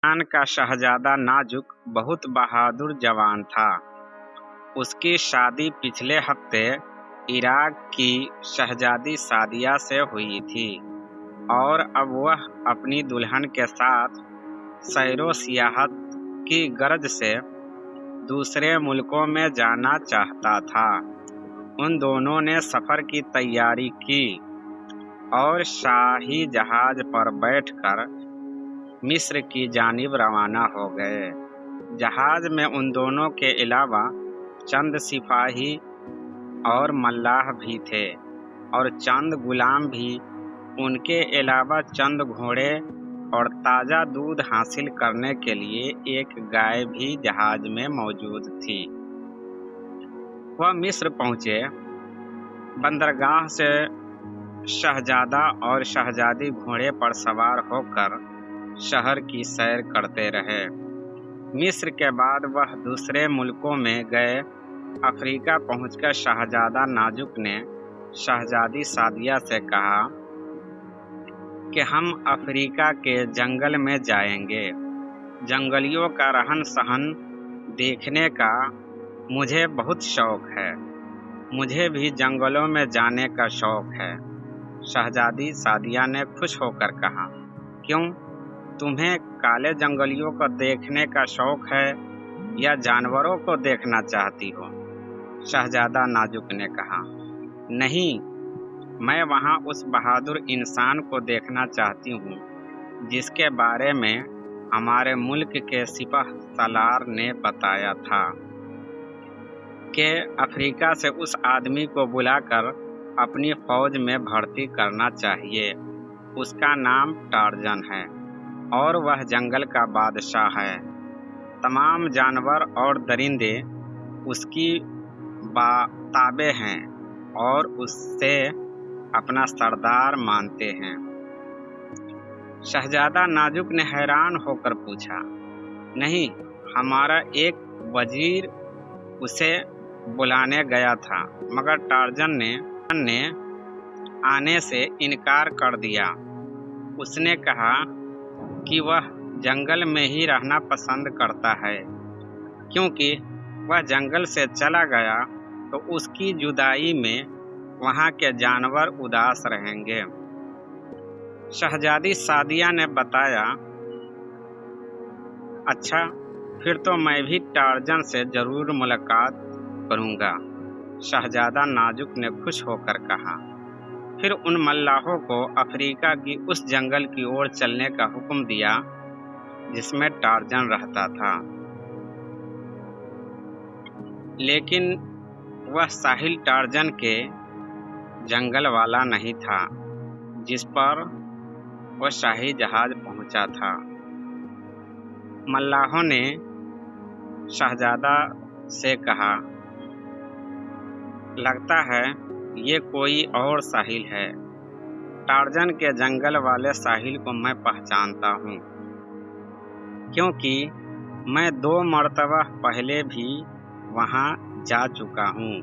Iran का शहजादा नाजुक बहुत बहादुर जवान था। उसकी शादी पिछले हफ्ते इराक की शहजादी सादिया से हुई थी और अब वह अपनी दुल्हन के साथ सैरो सियाहत की गर्ज से दूसरे मुल्कों में जाना चाहता था। उन दोनों ने सफ़र की तैयारी की और शाही जहाज पर बैठकर मिस्र की जानिब रवाना हो गए। जहाज में उन दोनों के अलावा चंद सिपाही और मल्लाह भी थे और चंद गुलाम भी। उनके अलावा चंद घोड़े और ताज़ा दूध हासिल करने के लिए एक गाय भी जहाज में मौजूद थी। वह मिस्र पहुँचे। बंदरगाह से शहजादा और शहजादी घोड़े पर सवार होकर शहर की सैर करते रहे। मिस्र के बाद वह दूसरे मुल्कों में गए। अफ्रीका पहुंचकर शहजादा नाजुक ने शहजादी सादिया से कहा कि हम अफ्रीका के जंगल में जाएंगे। जंगलियों का रहन सहन देखने का मुझे बहुत शौक है। मुझे भी जंगलों में जाने का शौक है। शहजादी सादिया ने खुश होकर कहा, क्यों, तुम्हें काले जंगलियों को देखने का शौक है या जानवरों को देखना चाहती हो? शहजादा नाजुक ने कहा, नहीं, मैं वहाँ उस बहादुर इंसान को देखना चाहती हूँ जिसके बारे में हमारे मुल्क के सिपह सालार ने बताया था कि अफ्रीका से उस आदमी को बुलाकर अपनी फौज में भर्ती करना चाहिए। उसका नाम टार्जन है और वह जंगल का बादशाह है। तमाम जानवर और दरिंदे उसकी ताबे हैं और उससे अपना सरदार मानते हैं। शहजादा नाजुक ने हैरान होकर पूछा, नहीं, हमारा एक वजीर उसे बुलाने गया था मगर टार्जन ने आने से इनकार कर दिया। उसने कहा कि वह जंगल में ही रहना पसंद करता है। क्योंकि वह जंगल से चला गया तो उसकी जुदाई में वहाँ के जानवर उदास रहेंगे। शहजादी सादिया ने बताया, अच्छा, फिर तो मैं भी टार्जन से जरूर मुलाकात करूँगा। शहजादा नाजुक ने खुश होकर कहा। फिर उन मल्लाहों को अफ्रीका की उस जंगल की ओर चलने का हुक्म दिया जिसमें टार्जन रहता था। लेकिन वह साहिल टार्जन के जंगल वाला नहीं था जिस पर वह शाही जहाज पहुंचा था। मल्लाहों ने शहजादा से कहा, लगता है ये कोई और साहिल है। टार्जन के जंगल वाले साहिल को मैं पहचानता हूँ, क्योंकि मैं 2 मर्तबा पहले भी वहाँ जा चुका हूँ।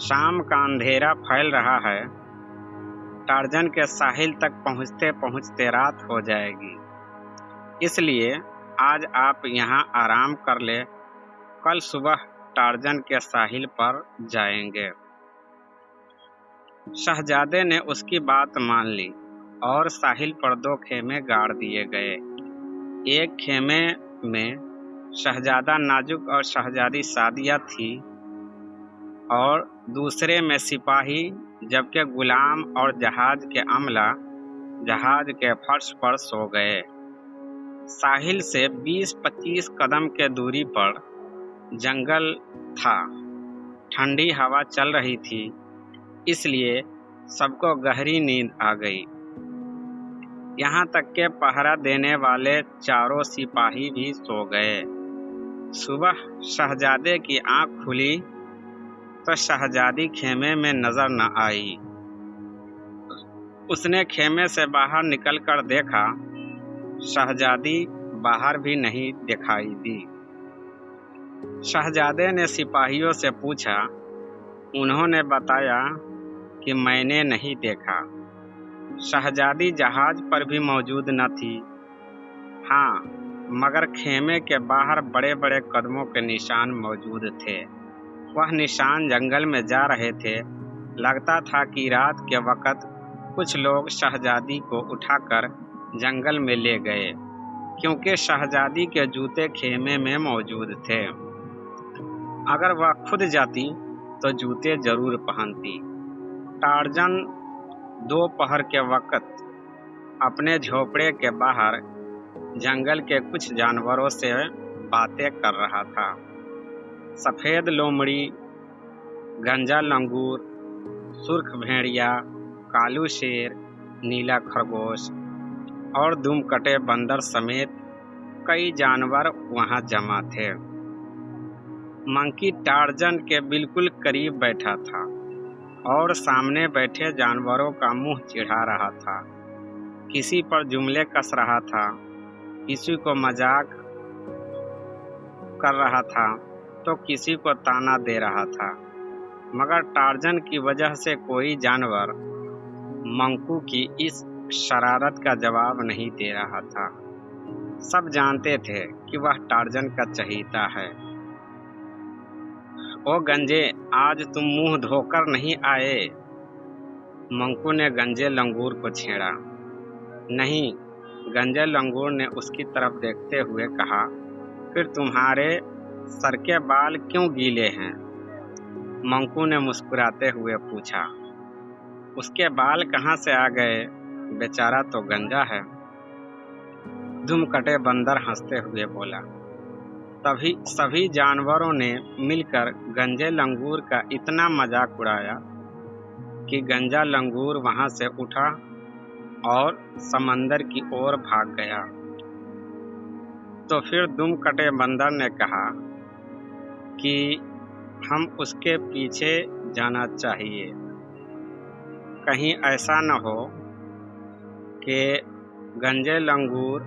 शाम का अंधेरा फैल रहा है। टार्जन के साहिल तक पहुँचते पहुँचते रात हो जाएगी। इसलिए आज आप यहाँ आराम कर ले। कल सुबह टार्जन के साहिल पर जाएंगे। शहजादे ने उसकी बात मान ली और साहिल पर 2 खेमे गाड़ दिए गए। एक खेमे में शहजादा नाजुक और शहजादी सादिया थी और दूसरे में सिपाही, जबकि गुलाम और जहाज के अमला जहाज के फर्श पर सो गए। साहिल से 20-25 कदम के दूरी पर जंगल था। ठंडी हवा चल रही थी, इसलिए सबको गहरी नींद आ गई। यहाँ तक के पहरा देने वाले चारों सिपाही भी सो गए। सुबह शहजादे की आंख खुली तो शहजादी खेमे में नजर न आई। उसने खेमे से बाहर निकलकर देखा, शहजादी बाहर भी नहीं दिखाई दी। शहजादे ने सिपाहियों से पूछा। उन्होंने बताया कि मैंने नहीं देखा। शहजादी जहाज पर भी मौजूद न थी। हाँ, मगर खेमे के बाहर बड़े बड़े कदमों के निशान मौजूद थे। वह निशान जंगल में जा रहे थे। लगता था कि रात के वक्त कुछ लोग शहजादी को उठाकर जंगल में ले गए, क्योंकि शहजादी के जूते खेमे में मौजूद थे। अगर वह खुद जाती तो जूते जरूर पहनती। टार्जन दोपहर के वक्त अपने झोपड़े के बाहर जंगल के कुछ जानवरों से बातें कर रहा था। सफेद लोमड़ी, गंजा लंगूर, सुर्ख भेड़िया, कालू शेर, नीला खरगोश और दुमकटे बंदर समेत कई जानवर वहां जमा थे। मंकी टार्जन के बिल्कुल करीब बैठा था और सामने बैठे जानवरों का मुंह चिढ़ा रहा था। किसी पर जुमले कस रहा था, किसी को मजाक कर रहा था तो किसी को ताना दे रहा था। मगर टार्जन की वजह से कोई जानवर मंकू की इस शरारत का जवाब नहीं दे रहा था। सब जानते थे कि वह टार्जन का चहीता है। ओ गंजे, आज तुम मुंह धोकर नहीं आए? मंकू ने गंजे लंगूर को छेड़ा। नहीं, गंजे लंगूर ने उसकी तरफ देखते हुए कहा। फिर तुम्हारे सर के बाल क्यों गीले हैं? मंकू ने मुस्कुराते हुए पूछा। उसके बाल कहाँ से आ गए? बेचारा तो गंजा है। दुमकटे बंदर हंसते हुए बोला। तभी सभी जानवरों ने मिलकर गंजे लंगूर का इतना मजाक उड़ाया कि गंजा लंगूर वहां से उठा और समंदर की ओर भाग गया। तो फिर दुमकटे बंदर ने कहा कि हम उसके पीछे जाना चाहिए, कहीं ऐसा न हो कि गंजे लंगूर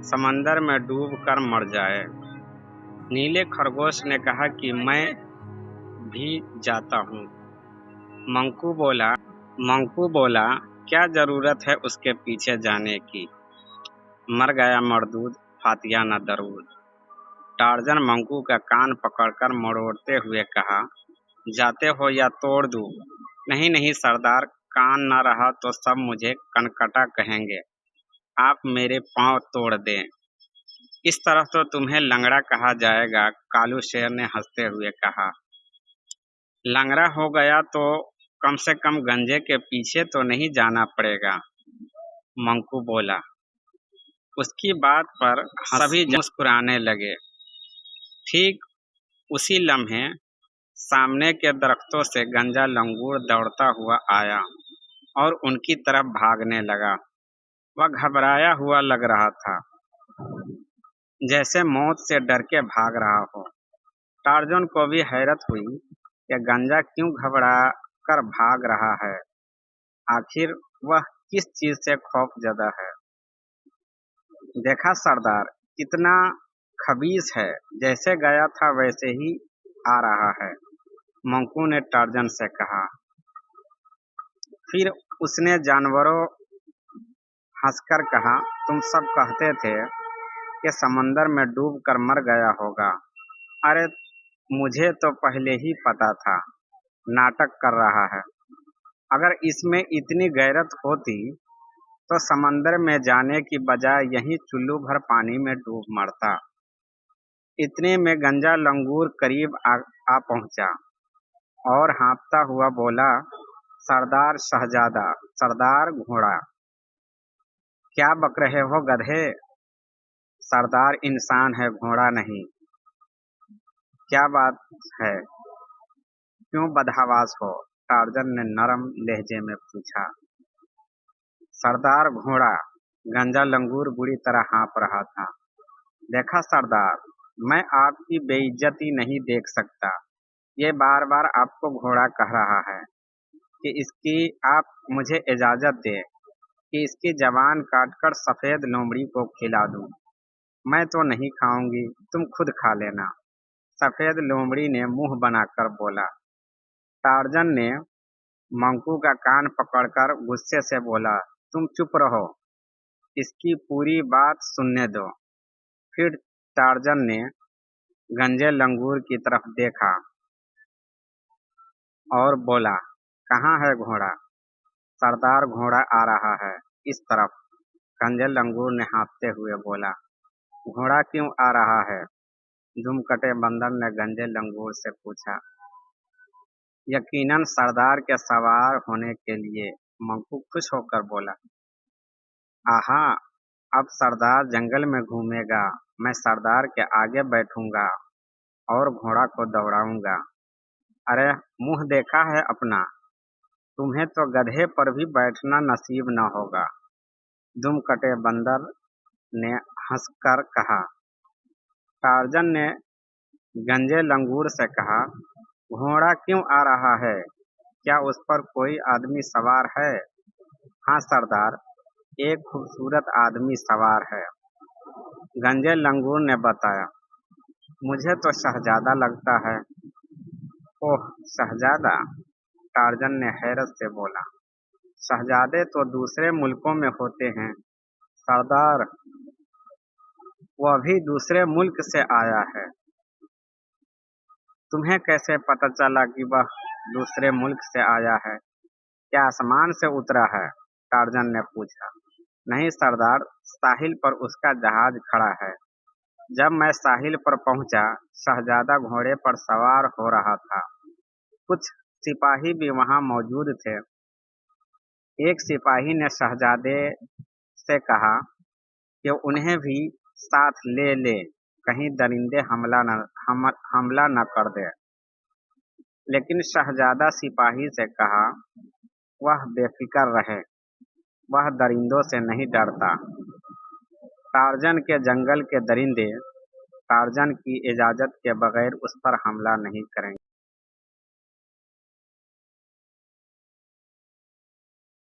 समंदर में डूब कर मर जाए। नीले खरगोश ने कहा कि मैं भी जाता हूँ। मंकू बोला, क्या जरूरत है उसके पीछे जाने की? मर गया मरदूद, फातिया न दरूद। टार्जन मंकू का कान पकड़कर मरोड़ते हुए कहा, जाते हो या तोड़ दूं? नहीं नहीं सरदार, कान न रहा तो सब मुझे कनकटा कहेंगे। आप मेरे पांव तोड़ दें। इस तरह तो तुम्हें लंगड़ा कहा जाएगा, कालू शेर ने हंसते हुए कहा। लंगड़ा हो गया तो कम से कम गंजे के पीछे तो नहीं जाना पड़ेगा, मंकू बोला। उसकी बात पर सभी मुस्कुराने लगे। ठीक उसी लम्हे सामने के दरख्तों से गंजा लंगूर दौड़ता हुआ आया और उनकी तरफ भागने लगा। वह घबराया हुआ लग रहा था, जैसे मौत से डर के भाग रहा हो। टार्जन को भी हैरत हुई कि गंजा क्यों घबरा कर भाग रहा है। आखिर वह किस चीज से खौफजदा है? देखा सरदार, कितना खबीस है, जैसे गया था वैसे ही आ रहा है, मंकू ने टार्जन से कहा। फिर उसने जानवरों हंसकर कहा, तुम सब कहते थे कि समंदर में डूब कर मर गया होगा। अरे मुझे तो पहले ही पता था, नाटक कर रहा है। अगर इसमें इतनी गैरत होती तो समंदर में जाने की बजाय यहीं चुल्लू भर पानी में डूब मरता। इतने में गंजा लंगूर करीब आ पहुंचा और हाँफता हुआ बोला, सरदार शहजादा, सरदार घोड़ा। क्या बक रहे हो गधे? सरदार इंसान है, घोड़ा नहीं। क्या बात है, क्यों बदहवास हो? टार्जन ने नरम लहजे में पूछा। सरदार घोड़ा, गंजा लंगूर बुरी तरह हाँफ रहा था। देखा सरदार, मैं आपकी बेइज्जती नहीं देख सकता। ये बार बार आपको घोड़ा कह रहा है कि इसकी आप मुझे इजाजत दें कि इसकी जबान काटकर सफेद लोमड़ी को खिला दूं। मैं तो नहीं खाऊंगी, तुम खुद खा लेना, सफेद लोमड़ी ने मुंह बनाकर बोला। टार्जन ने मंकू का कान पकड़कर गुस्से से बोला, तुम चुप रहो, इसकी पूरी बात सुनने दो। फिर टार्जन ने गंजे लंगूर की तरफ देखा और बोला, कहाँ है घोड़ा? सरदार, घोड़ा आ रहा है, इस तरफ। गंजे लंगूर ने हाँफते हुए बोला। घोड़ा क्यों आ रहा है? दुमकटे बंदर ने गंजे लंगूर से पूछा। यकीनन सरदार के सवार होने के लिए। मंकू खुश होकर बोला। आहा, अब सरदार जंगल में घूमेगा, मैं सरदार के आगे बैठूंगा और घोड़ा को दौड़ाऊंगा। अरे, मुंह देखा है अपना? तुम्हें तो गधे पर भी बैठना नसीब न होगा। दुमकटे बंदर ने हंसकर कहा। टार्जन ने गंजे लंगूर से कहा, घोड़ा क्यों आ रहा है? क्या उस पर कोई आदमी सवार है? हाँ सरदार, एक खूबसूरत आदमी सवार है, गंजे लंगूर ने बताया। मुझे तो शहजादा लगता है। ओह शहजादा, टार्जन ने हैरत से बोला। शहजादे तो दूसरे मुल्कों में होते हैं सरदार, वह भी दूसरे मुल्क से आया है। तुम्हें कैसे पता चला कि वह दूसरे मुल्क से आया है? क्या आसमान से उतरा है? टार्जन ने पूछा। नहीं सरदार, साहिल पर उसका जहाज खड़ा है। जब मैं साहिल पर पहुंचा, शहजादा घोड़े पर सवार हो रहा था। कुछ सिपाही भी वहां मौजूद थे। एक सिपाही ने शहजादे से कहा कि उन्हें भी साथ ले ले, कहीं दरिंदे हमला न कर दे। लेकिन शहजादा सिपाही से कहा, वह बेफिक्र रहे, वह दरिंदों से नहीं डरता। टार्जन के जंगल के दरिंदे टार्जन की इजाजत के बगैर उस पर हमला नहीं करेंगे।